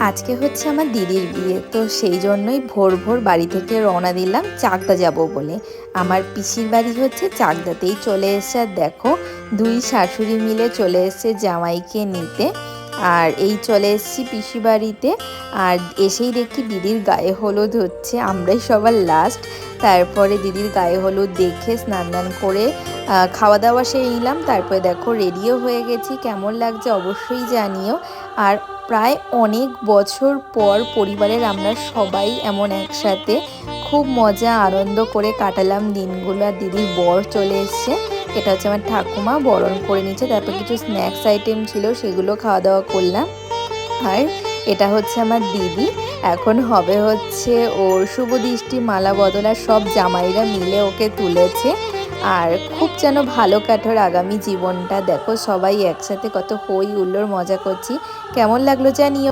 আজকে হচ্ছে আমার দিদির বিয়ে, তো সেই জন্যই ভোর ভোর বাড়ি থেকে রওনা দিলাম চাকদা যাব বলে। আমার পিসির বাড়ি হচ্ছে চাকদাতেই। চলে এসছে, আর দেখো দুই শাশুড়ি মিলে চলে এসছে জামাইকে নিতে। আর এই চলে এসছি পিসি বাড়িতে। আর এসেই দেখি দিদির গায়ে হলুদ হচ্ছে, আমরাই সবার লাস্ট। তারপরে দিদির গায়ে হলুদ দেখে স্নান টান করে খাওয়া দাওয়া সেরে নিলাম। তারপরে দেখো রেডিও হয়ে গেছি। কেমন লাগছে অবশ্যই জানিও। আর প্রায় অনেক বছর পর পরিবারের আমরা সবাই এমন একসাথে খুব মজা আনন্দ করে কাটালাম দিনগুলো। আর দিদির বর চলে এসছে, এটা হচ্ছে আমার ঠাকুমা, বরণ করে নিচ্ছে। তারপর কিছু স্ন্যাক্স আইটেম ছিল, সেগুলো খাওয়া দাওয়া করলাম। আর এটা হচ্ছে আমার দিদি, এখন হবে হচ্ছে ওর শুভ দৃষ্টি মালা বদল। আর সব জামাইরা মিলে ওকে তুলেছে। আর খুব যেন ভালো কাটার আগামী জীবনটা। দেখো সবাই একসাথে কত হই হুল্লোড় মজা করছি। কেমন লাগলো জানিও।